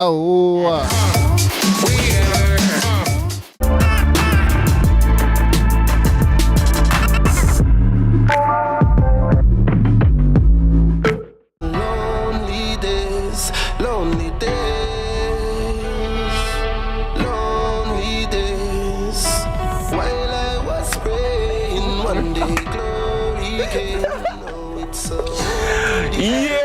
Oh. Lonely days, lonely days, lonely days. While I was praying, one day glory came. Now it's so Yeah.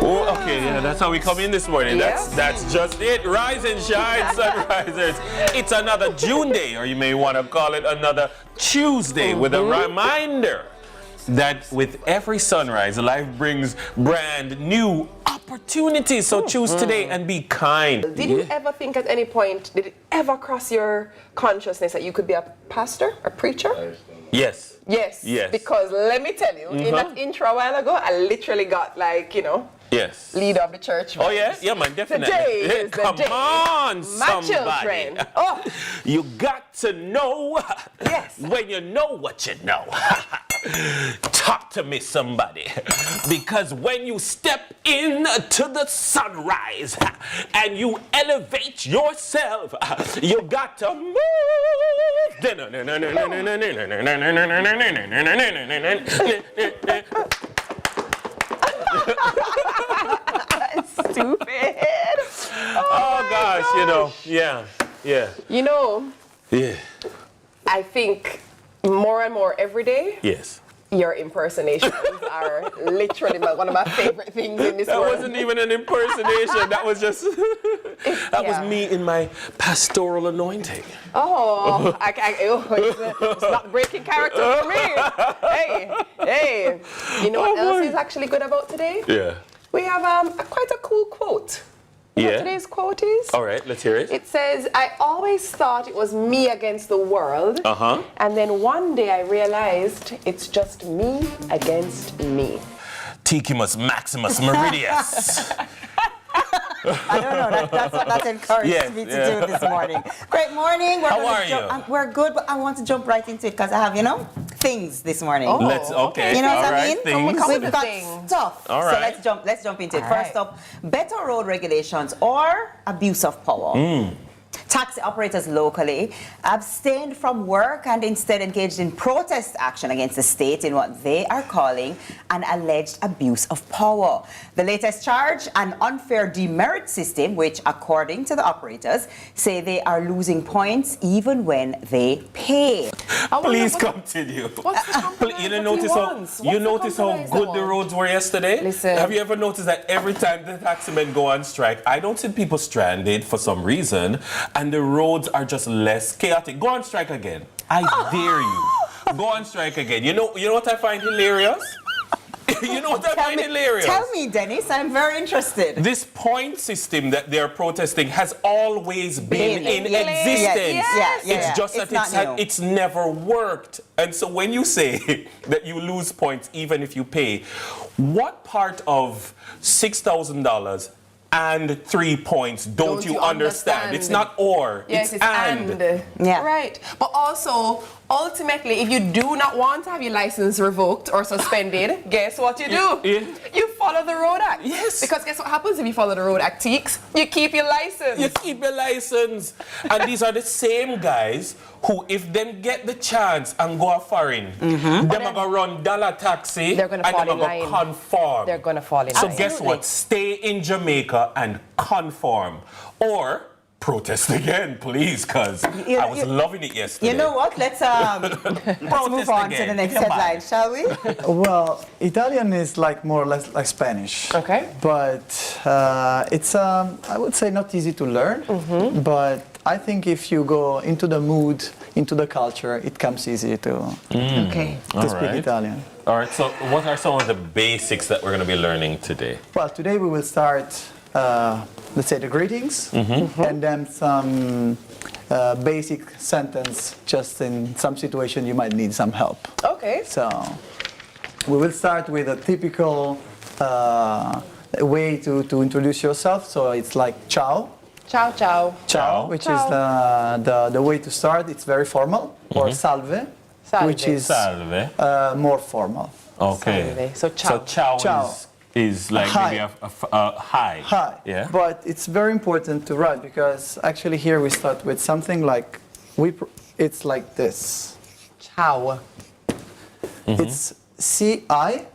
Oh, okay, yeah, that's how we come in this morning. That's just it. Rise and shine, sunrisers. It's another June day, or you may want to call it another Tuesday, with a reminder that with every sunrise, life brings brand new opportunities. So choose today and be kind. Did you ever think at any point, did it ever cross your consciousness that you could be a pastor, a preacher? Yes. Yes. Yes. Because let me tell you, in that intro a while ago, I literally got like, Yes. leader of the church. Oh yeah, yeah, man, definitely. Today is the Come day. on, My somebody. children. Oh. You got to know Yes. when you know what you know. Talk to me, somebody. Because when you step into the sunrise and you elevate yourself, you got to move. Stupid. Oh gosh, yeah. Yeah. I think more and more every day, Yes. your impersonations are literally one of my favorite things in this That world. wasn't even an impersonation. That was just, that was me in my pastoral anointing. Oh, it's not breaking character for me. Hey. You know what else is actually good about today? Yeah. We have quite a cool quote. You know what today's quote is? All right, let's hear it. It says, I always thought it was me against the world. Uh-huh. And then one day I realized it's just me against me. Tichimus Maximus Meridius. I don't know. That's encouraged me to do this morning. Great morning. How are you? We're good, but I want to jump right into it because I have, things this morning. Oh. Okay. You know what All I right, mean? things. We've got Things. stuff. All So right. let's jump into it. All First right. up, better road regulations or abuse of power. Taxi operators locally abstained from work and instead engaged in protest action against the state in what they are calling an alleged abuse of power. The latest charge, an unfair demerit system, which, according to the operators, say they are losing points even when they pay. Please continue. What's the compromise You that he notice wants? you What's the notice how compromise good that the wants? roads were yesterday? Listen. Have you ever noticed that every time the taximen go on strike, I don't see people stranded for some reason, and the roads are just less chaotic. Go on strike again. I dare you. Go on strike again. You know what I find hilarious? You know what I find hilarious? Tell me, Dennis, I'm very interested. This point system that they're protesting has always been in existence. Yes. It's just It's that not new. it's never worked. And so when you say that you lose points even if you pay, what part of $6,000 and 3 points don't you understand? It's not or, Yes, it's and. Yeah. Right. But also, ultimately, if you do not want to have your license revoked or suspended, guess what you do? Yeah. You follow the Road Act. Yes. Because guess what happens if you follow the Road Act, Teeks? You keep your license. You keep your license. And these are the same guys who, if them get the chance and go a foreign, them are going to run dollar taxi They're gonna and fall them in are going to line. conform. They're going to fall in So line. guess what? Stay in Jamaica and conform. Or protest again, please, because I was loving it yesterday. You know what? Let's move on to the next headline, shall we? Well, Italian is like more or less like Spanish. Okay. But it's I would say not easy to learn. But I think if you go into the mood, into the culture, it comes easy to Okay. speak Italian. All right, so what are some of the basics that we're going to be learning today? Well, today we will start, let's say, the greetings, and then some basic sentence, just in some situation you might need some help. Okay. So we will start with a typical way to introduce yourself. So it's like ciao. Ciao, ciao. Ciao, which Ciao. is the way to start. It's very formal. Or salve, Salve. which is Salve. more formal. Okay. Salve. So ciao. So ciao Ciao. is is like High. maybe a high. High. Yeah. But it's very important to write because actually here we start with something like it's like this. Ciao. It's CI.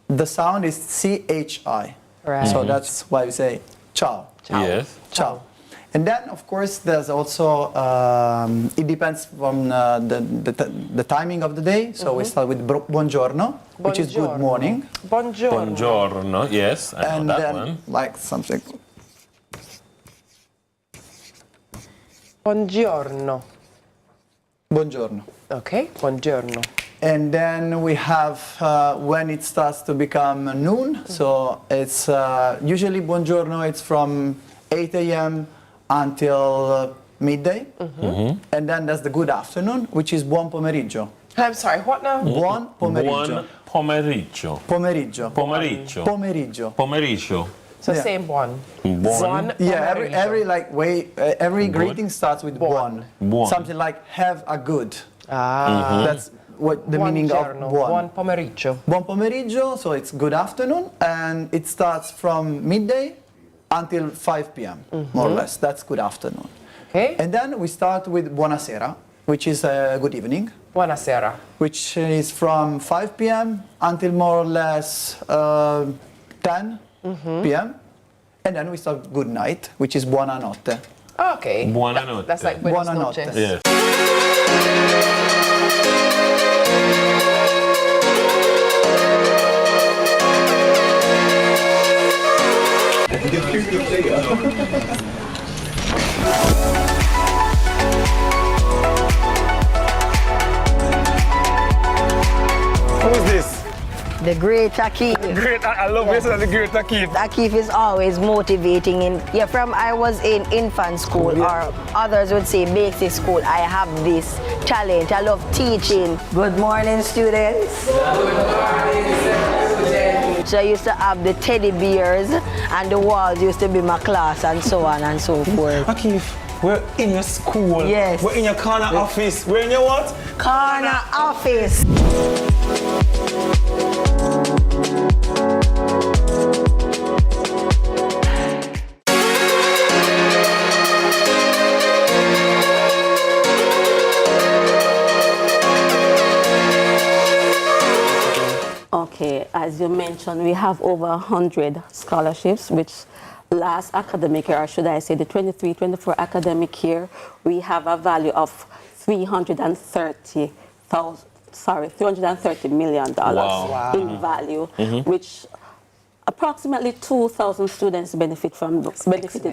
The sound is CHI. Right. So that's why we say ciao. Ciao. Yes. Ciao. And then, of course, there's also, it depends from the timing of the day. So we start with buongiorno, which is good morning. Buongiorno. Buongiorno. Yes, I And know that then, one. like something. Buongiorno. Buongiorno. Okay, buongiorno. And then we have when it starts to become noon. So it's usually buongiorno, it's from 8 a.m. until midday. And then there's the good afternoon, which is buon pomeriggio. I'm sorry, what now? Buon pomeriggio. Buon pomeriggio. Pomeriggio. Pomeriggio. Pomeriggio. Pomeriggio. So Yeah. same buon. Buon. Yeah, pomeriggio. every like way, every Good. greeting starts with buon. Buon. Something like have a good. Ah. That's what the meaning of Buongiorno. buon. Buon pomeriggio. Buon pomeriggio, so it's good afternoon, and it starts from midday until 5 p.m. more or less. That's good afternoon. Okay. And then we start with buonasera, which is good evening, Buonasera. which is from 5 p.m. until more or less 10 p.m. And then we start good night, which is buonanotte. Okay. Buonanotte. That's like buenas Buonanotte. noches. Yes. Who's this? The great Akif. Great, I love this as the great Akif. Akif is always motivating. From I was in infant school, or others would say basic school, I have this talent. I love teaching. Good morning, students. So I used to have the teddy bears, and the walls used to be my class, and so on and so forth. Akif, we're in your school. Yes. We're in your corner office. We're in your what? Corner office. Okay, as you mentioned, we have over 100 scholarships, which last academic year, or should I say the 23-24 academic year, we have a value of $330 million Wow. in value, which approximately 2,000 students benefited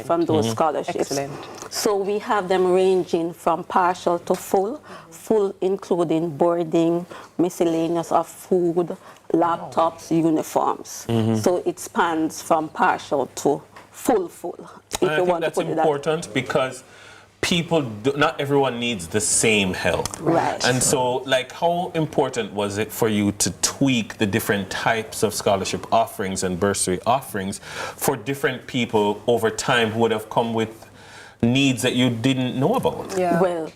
from those scholarships. Excellent. So we have them ranging from partial to full including boarding, miscellaneous of food, laptops, uniforms. So it spans from partial to full. And I think that's important because not everyone needs the same help. Right. And so, like, how important was it for you to tweak the different types of scholarship offerings and bursary offerings for different people over time who would have come with needs that you didn't know about? Yeah. Well,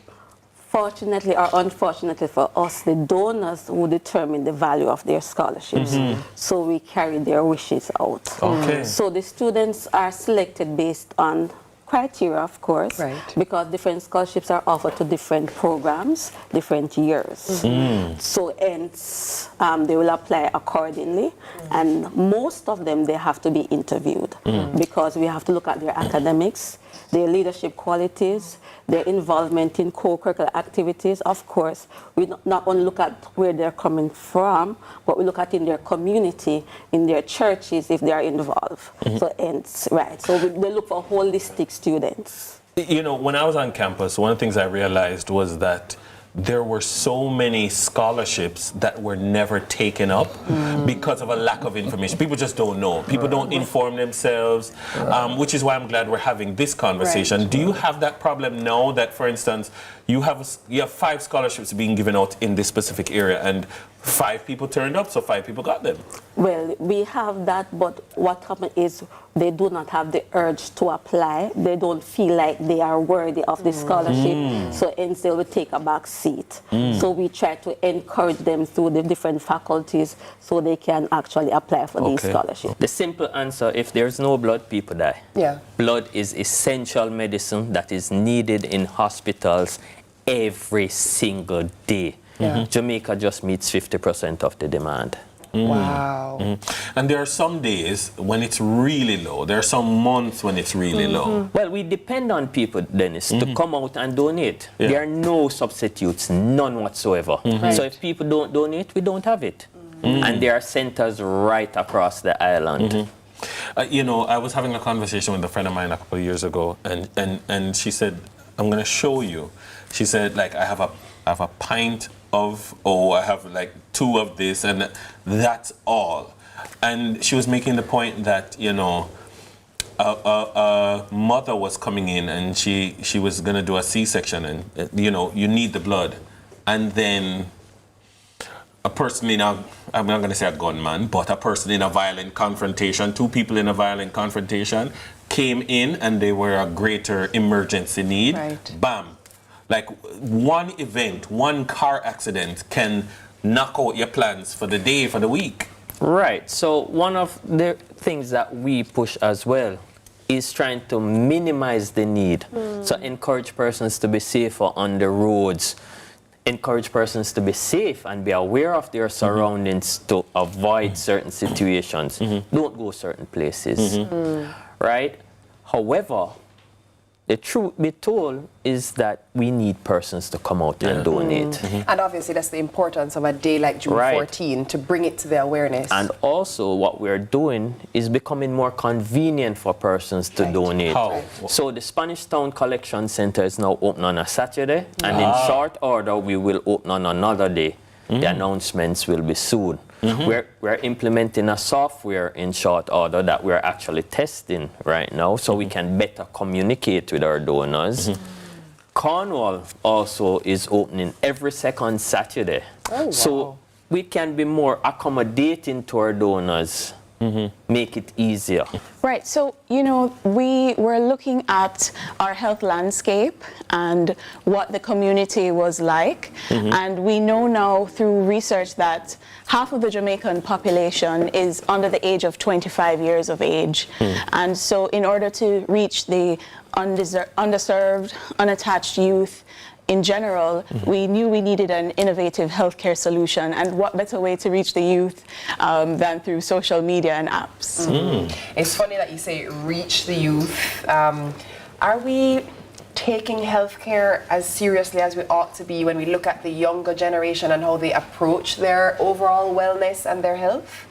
fortunately or unfortunately for us, the donors who determine the value of their scholarships. So we carry their wishes out. Okay. So the students are selected based on criteria, of course, Right. because different scholarships are offered to different programs, different years. So hence, they will apply accordingly, and most of them, they have to be interviewed because we have to look at their academics, their leadership qualities, their involvement in co-curricular activities. Of course, we not only look at where they're coming from, but we look at in their community, in their churches, if they are involved. So hence, right. So they look for holistic students. You know, when I was on campus, one of the things I realized was that there were so many scholarships that were never taken up because of a lack of information. People just don't know. People don't inform themselves, which is why I'm glad we're having this conversation. Right. Do you have that problem now that, for instance, you have 5 scholarships being given out in this specific area, and 5 people turned up, so 5 people got them. Well, we have that, but what happens is they do not have the urge to apply. They don't feel like they are worthy of the scholarship, so instead we take a back seat. So we try to encourage them through the different faculties so they can actually apply for these scholarships. The simple answer, if there's no blood, people die. Yeah. Blood is essential medicine that is needed in hospitals every single day. Jamaica just meets 50% of the demand. Wow. And there are some days when it's really low. There are some months when it's really low. Well, we depend on people, Dennis, to come out and donate. Yeah. There are no substitutes, none whatsoever. So if people don't donate, we don't have it. And there are centers right across the island. You know, I was having a conversation with a friend of mine a couple of years ago, and she said, I'm going to show you. She said, like, I have a pint of, I have like 2 of this, and that's all. And she was making the point that, you know, a mother was coming in and she was going to do a C-section, and, you know, you need the blood. And then a person in a, I'm not going to say a gunman, but a person in a violent confrontation, 2 people in a violent confrontation came in and they were a greater emergency need. Right. Bam. Like one event, one car accident can knock out your plans for the day, for the week. Right. So one of the things that we push as well is trying to minimize the need. So encourage persons to be safer on the roads. Encourage persons to be safe and be aware of their surroundings to avoid certain situations. Don't go certain places. Right? However, the truth be told is that we need persons to come out and donate. And obviously that's the importance of a day like June 14, to bring it to the awareness. And also what we're doing is becoming more convenient for persons to donate. How? So the Spanish Town Collection Center is now open on a Saturday, and in short order we will open on another day. The announcements will be soon. We're implementing a software in short order that we're actually testing right now, so we can better communicate with our donors. Cornwall also is opening every second Saturday. So we can be more accommodating to our donors. Make it easier. Right, so, you know, we were looking at our health landscape and what the community was like. And we know now through research that half of the Jamaican population is under the age of 25 years of age. And so in order to reach the underserved, unattached youth, in general, we knew we needed an innovative healthcare solution, and what better way to reach the youth than through social media and apps. It's funny that you say reach the youth. Are we taking healthcare as seriously as we ought to be when we look at the younger generation and how they approach their overall wellness and their health?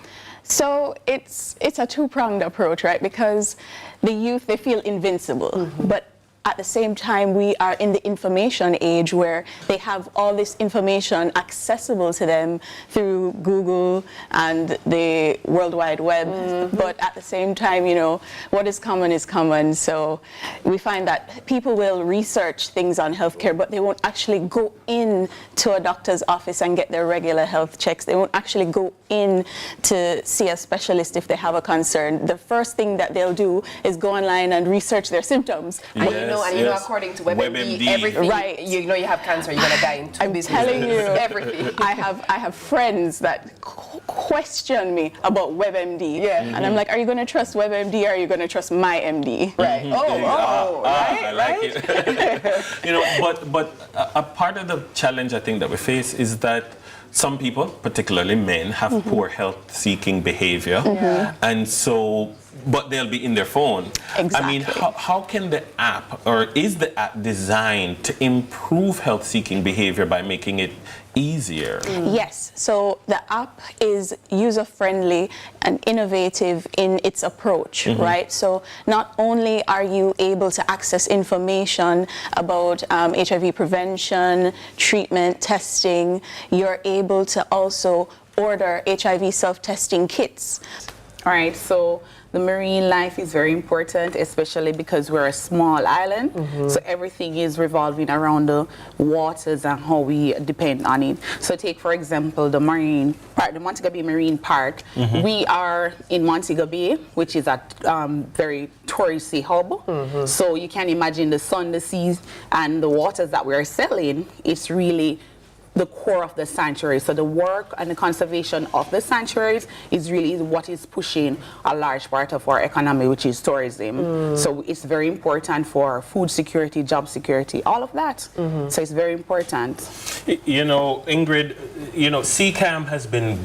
So it's a two-pronged approach, right? Because the youth, they feel invincible, but at the same time, we are in the information age where they have all this information accessible to them through Google and the World Wide Web. But at the same time, you know, what is common is common. So we find that people will research things on healthcare, but they won't actually go in to a doctor's office and get their regular health checks. They won't actually go in to see a specialist if they have a concern. The first thing that they'll do is go online and research their symptoms. And you know, according to WebMD, everything, you know you have cancer, you're gonna die in 2 business days. I'm telling you, everything. I have friends that question me about WebMD, and I'm like, are you gonna trust WebMD or are you gonna trust my MD? Right. I like it. You know, but a part of the challenge I think that we face is that some people, particularly men, have poor health-seeking behavior, and so, but they'll be in their phone. Exactly. I mean, how can the app, or is the app designed to improve health-seeking behavior by making it easier? Yes, so the app is user-friendly and innovative in its approach, right? So not only are you able to access information about HIV prevention, treatment, testing, you're able to also order HIV self-testing kits. All right, so the marine life is very important, especially because we're a small island. So everything is revolving around the waters and how we depend on it. So take, for example, the marine park, the Montego Bay Marine Park. We are in Montego Bay, which is a very touristy hub. So you can imagine the sun, the seas, and the waters that we're selling. It's really the core of the sanctuary. So the work and the conservation of the sanctuaries is really what is pushing a large part of our economy, which is tourism. So it's very important for food security, job security, all of that. So it's very important. You know, Ingrid, you know, CCAM has been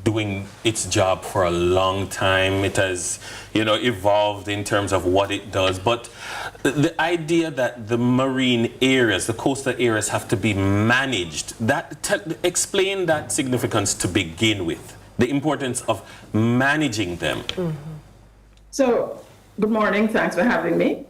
doing its job for a long time. It has, you know, evolved in terms of what it does. But the idea that the marine areas, the coastal areas, have to be managed, explain that significance to begin with, the importance of managing them. So, good morning, thanks for having me.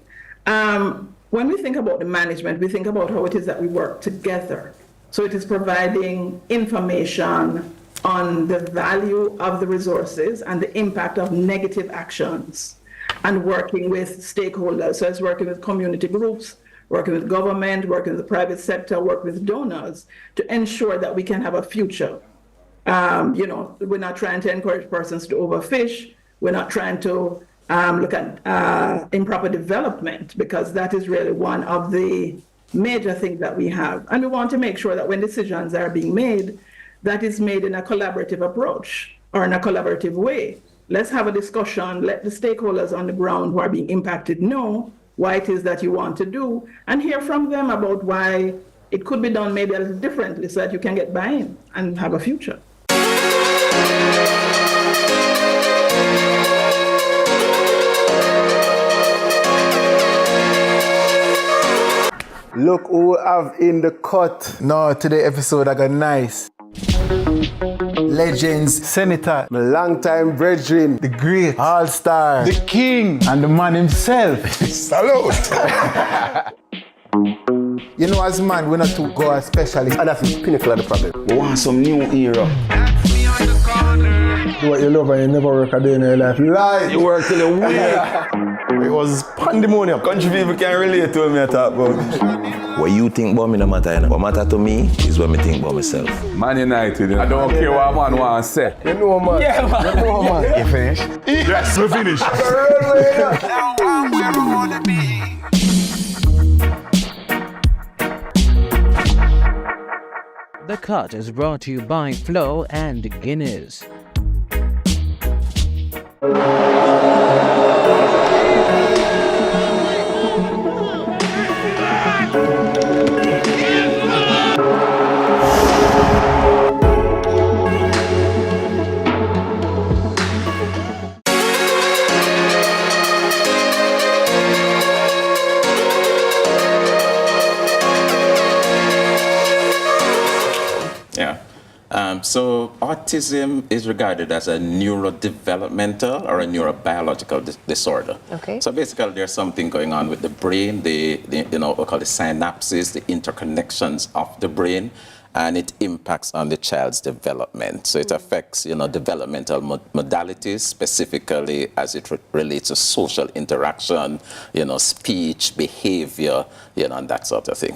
When we think about the management, we think about how it is that we work together. So it is providing information on the value of the resources and the impact of negative actions, and working with stakeholders. So it's working with community groups, working with government, working with the private sector, working with donors to ensure that we can have a future. You know, we're not trying to encourage persons to overfish. We're not trying to look at improper development, because that is really one of the major things that we have. And we want to make sure that when decisions are being made, that is made in a collaborative approach or in a collaborative way. Let's have a discussion, let the stakeholders on the ground who are being impacted know what it is that you want to do, and hear from them about why it could be done maybe a little differently so that you can get buy-in and have a future. Look who we have in the cut. No, today episode I got nice. Legends, Senator, my longtime brethren, the great all-star, the king, and the man himself. Salute! You know, as man, we're not to go as specialists, and that's the pinnacle of the problem. We want some new era. Do what you love and you never work a day in your life. Lie! You work till you win. It was pandemonium. Country people can't relate to what I talk about. What you think about me no matter, you know. What matter to me is what I think about myself. Man United, you know. I don't care what man want to say. You know, man. Yeah, man. You know, man. You finished? Yes, we finished. The Cut is brought to you by Flo and Guinness. So autism is regarded as a neurodevelopmental or a neurobiological disorder. Okay. So basically there's something going on with the brain, the you know, we call the synapses, the interconnections of the brain, and it impacts on the child's development. So it affects, you know, developmental modalities, specifically as it relates to social interaction, you know, speech, behavior, you know, and that sort of thing.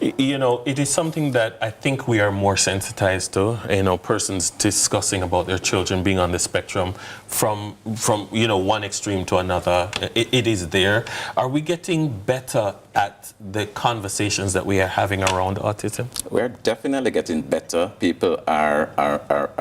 You know, it is something that I think we are more sensitized to, you know, persons discussing about their children being on the spectrum from you know, one extreme to another. It is there. Are we getting better at the conversations that we are having around autism? We're definitely getting better. People are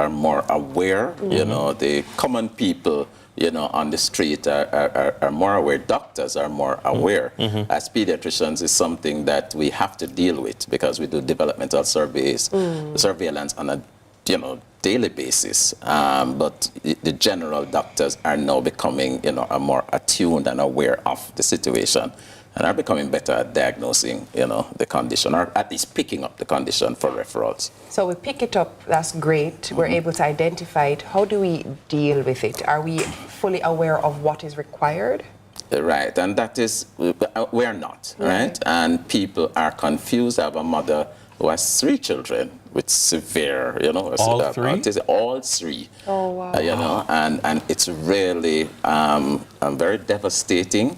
more aware, you know, the common people, you know, on the street are more aware. Doctors are more aware. As pediatricians, is something that we have to deal with because we do developmental surveys, surveillance on a, you know, daily basis. But the general doctors are now becoming, you know, more attuned and aware of the situation, and are becoming better at diagnosing, you know, the condition, or at least picking up the condition for referrals. So we pick it up, that's great. We're able to identify it. How do we deal with it? Are we fully aware of what is required? Right, and that is, we're not, right? And people are confused. I have a mother who has 3 children, with severe, you know, All three? autism, all three. Oh, wow. You know, and it's really very devastating.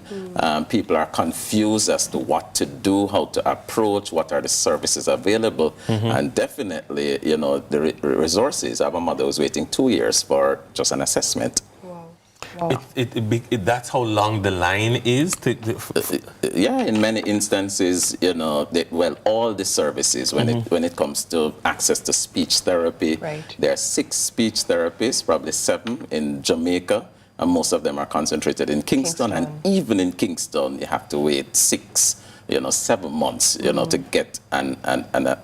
People are confused as to what to do, how to approach, what are the services available, and definitely, you know, the resources. I have a mother who's waiting 2 years for just an assessment. That's how long the line is? Yeah, in many instances, you know, all the services, when it comes to access to speech therapy, there are 6 speech therapists, probably 7 in Jamaica, and most of them are concentrated in Kingston. And even in Kingston, you have to wait 7 months, you know, to get an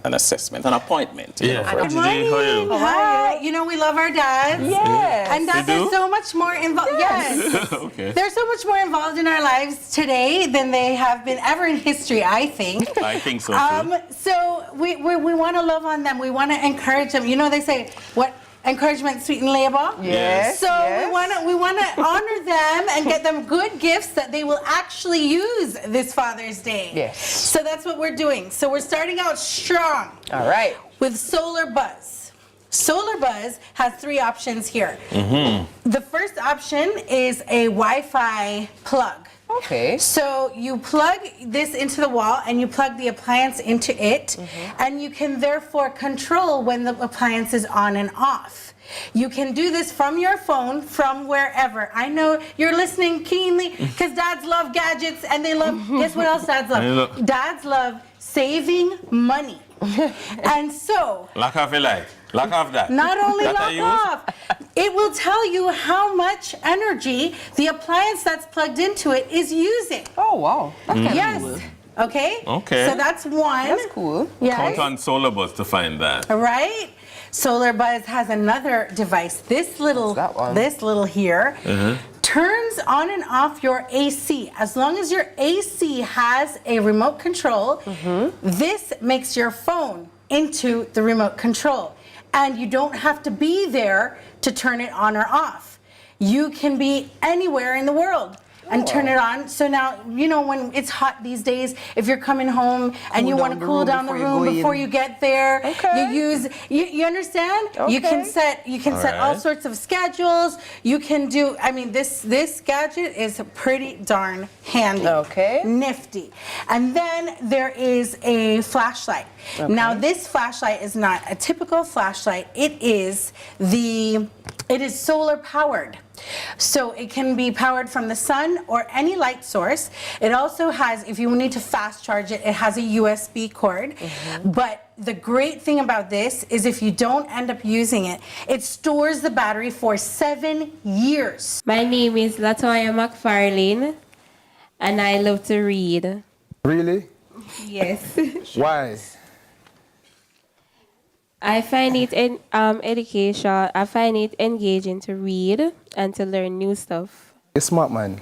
assessment, an appointment. You know, for Good morning. Hi. You know, we love our dads. Yes. And dads are so much more involved. Yes. Okay. They're so much more involved in our lives today than they have been ever in history, I think. I think so, too. So we want to love on them. We want to encourage them. You know, they say, what? Encouragement, sweeten labor. Yes. So we want to honor them and get them good gifts that they will actually use this Father's Day. Yes. So that's what we're doing. So we're starting out strong. All right. With Solar Buzz. Solar Buzz has 3 options here. The first option is a Wi-Fi plug. Okay. So you plug this into the wall and you plug the appliance into it, and you can therefore control when the appliance is on and off. You can do this from your phone, from wherever. I know you're listening keenly because dads love gadgets and they love, guess what else dads love? Dads love saving money. And so, Lock off your light. Lock off that. not only That lock I use? off, it will tell you how much energy the appliance that's plugged into it is using. Oh, wow. That's kind of Yes. cool. Okay? Okay. So that's one. That's cool. Yes. Count on Solar Buzz to find that. Right? Solar Buzz has another device. This little here turns on and off your AC. As long as your AC has a remote control, this makes your phone into the remote control. And you don't have to be there to turn it on or off. You can be anywhere in the world and turn it on. So now, you know, when it's hot these days, if you're coming home and you want to cool down the room before you get there, you understand? You can set all sorts of schedules. You can do, I mean, this gadget is pretty darn handy. Okay. Nifty. And then there is a flashlight. Now this flashlight is not a typical flashlight. It is solar powered. So it can be powered from the sun or any light source. It also has, if you need to fast charge it, it has a USB cord. But the great thing about this is if you don't end up using it, it stores the battery for 7 years. My name is Latoya McFarlane, and I love to read. Really? Yes. Why? I find it education. I find it engaging to read and to learn new stuff. You're smart, man.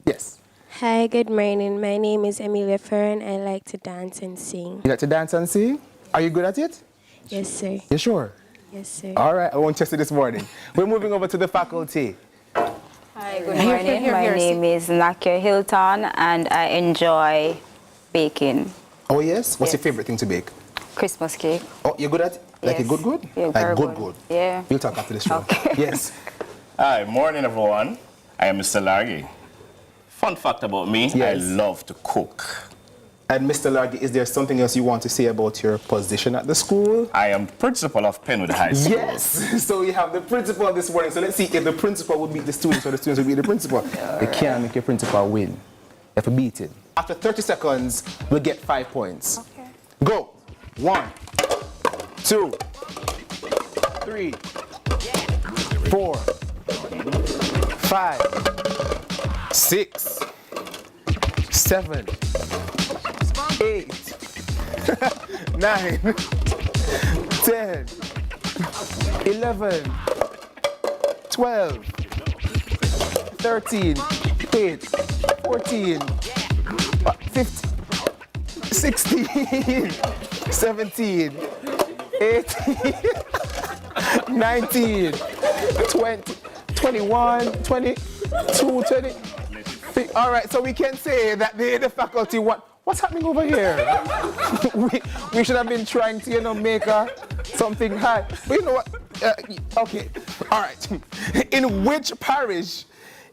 Yes. Hi, good morning. My name is Emilia Fern. I like to dance and sing. You like to dance and sing? Are you good at it? Yes, sir. You sure? Yes, sir. All right, I won't test it this morning. We're moving over to the faculty. Hi, good morning. My name is Nakia Hylton, and I enjoy baking. Oh, yes? What's your favorite thing to bake? Christmas cake. Oh, you're good at it? Like Yes. a good? Yeah, Like very good. Yeah. We'll talk after the show. Okay. Yes. Hi, morning everyone. I am Mr. Largy. Fun fact about me, I Yes. love to cook. And Mr. Largy, is there something else you want to say about your position at the school? I am principal of Penwood High School. Yes. So you have the principal this morning. So let's see if the principal would beat the students or the students would beat the principal. You can't make your principal win. You have to beat it. After 30 seconds, we'll get 5 points. Okay. Go. 1, 2, 3, 4, 5, 6, 7, 8, 9, 10, 11, 12, 13, 8, 14, 15, 16, 17, 18, 19, 20, 21, 22, 20. All right, so we can say that the faculty won what's happening over here? we should have been trying to, you know, make something high. But you know what? Okay, all right. In which parish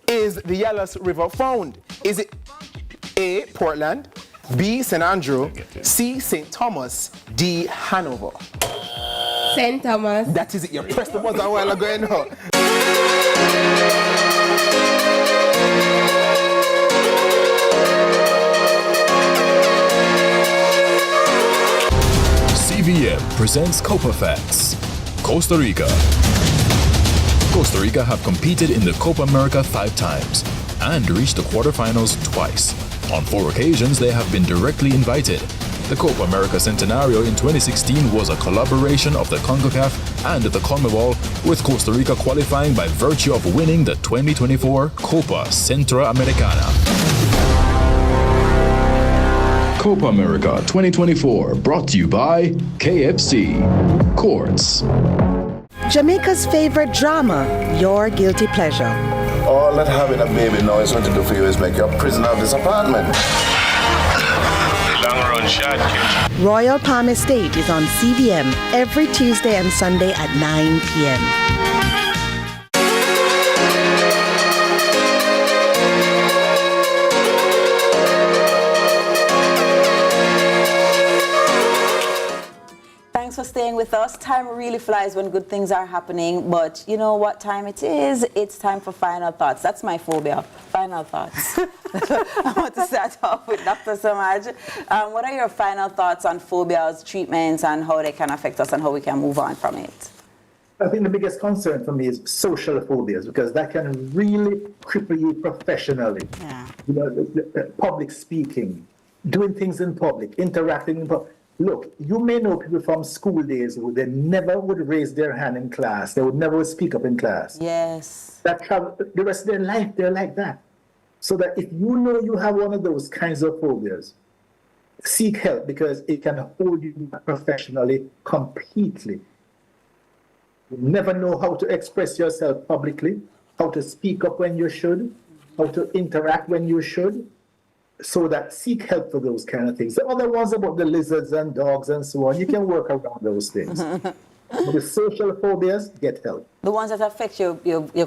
is the Ellis River found? Is it A, Portland, B, St. Andrew, C, St. Thomas, D, Hanover? St. Thomas. That is it. You pressed the buzzer a while ago, you know. CVM presents Copa Facts. Costa Rica. Costa Rica have competed in the Copa America 5 times and reached the quarterfinals twice. On 4 occasions, they have been directly invited. The Copa America Centenario in 2016 was a collaboration of the CONCACAF and the CONMEBOL, with Costa Rica qualifying by virtue of winning the 2024 Copa Centroamericana. Copa America 2024, brought to you by KFC. Courts. Jamaica's favorite drama, your guilty pleasure. All that having a baby now is going to do for you is make you a prisoner of this apartment. Long run shot, kid. Royal Palm Estate is on CVM every Tuesday and Sunday at 9 p.m. Thanks for staying with us. Time really flies when good things are happening, but you know what time it is? It's time for final thoughts. That's my phobia, final thoughts. I want to start off with Dr. Samaj. What are your final thoughts on phobias, treatments, and how they can affect us and how we can move on from it? I think the biggest concern for me is social phobias, because that can really cripple you professionally. Yeah. You know, the public speaking, doing things in public, interacting in public. Look, you may know people from school days who they never would raise their hand in class. They would never speak up in class. Yes. That travel, the rest of their life, they're like that. So that if you know you have one of those kinds of phobias, seek help, because it can hold you back professionally completely. You never know how to express yourself publicly, how to speak up when you should, how to interact when you should. So that seek help for those kind of things. The other ones about the lizards and dogs and so on, you can work around those things. But the social phobias, get help. The ones that affect your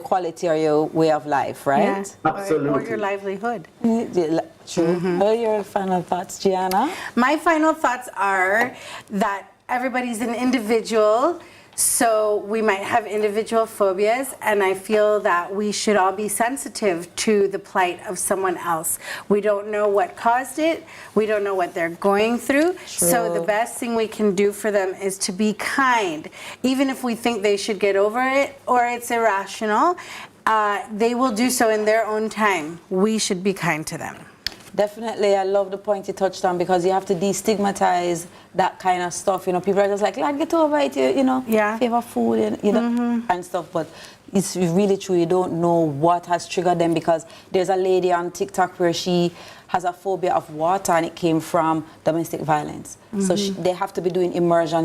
quality or your way of life, right? Yeah. Absolutely. Or your livelihood. True. What are your final thoughts, Gianna? My final thoughts are that everybody's an individual, so we might have individual phobias, and I feel that we should all be sensitive to the plight of someone else. We don't know what caused it. We don't know what they're going through. So the best thing we can do for them is to be kind. Even if we think they should get over it or it's irrational, they will do so in their own time. We should be kind to them. Definitely, I love the point you touched on, because you have to destigmatize that kind of stuff. You know, people are just like, lad, get over it, you know, favor food, you know, and stuff. But it's really true. You don't know what has triggered them, because there's a lady on TikTok where she has a phobia of water, and it came from domestic violence. So they have to be doing immersion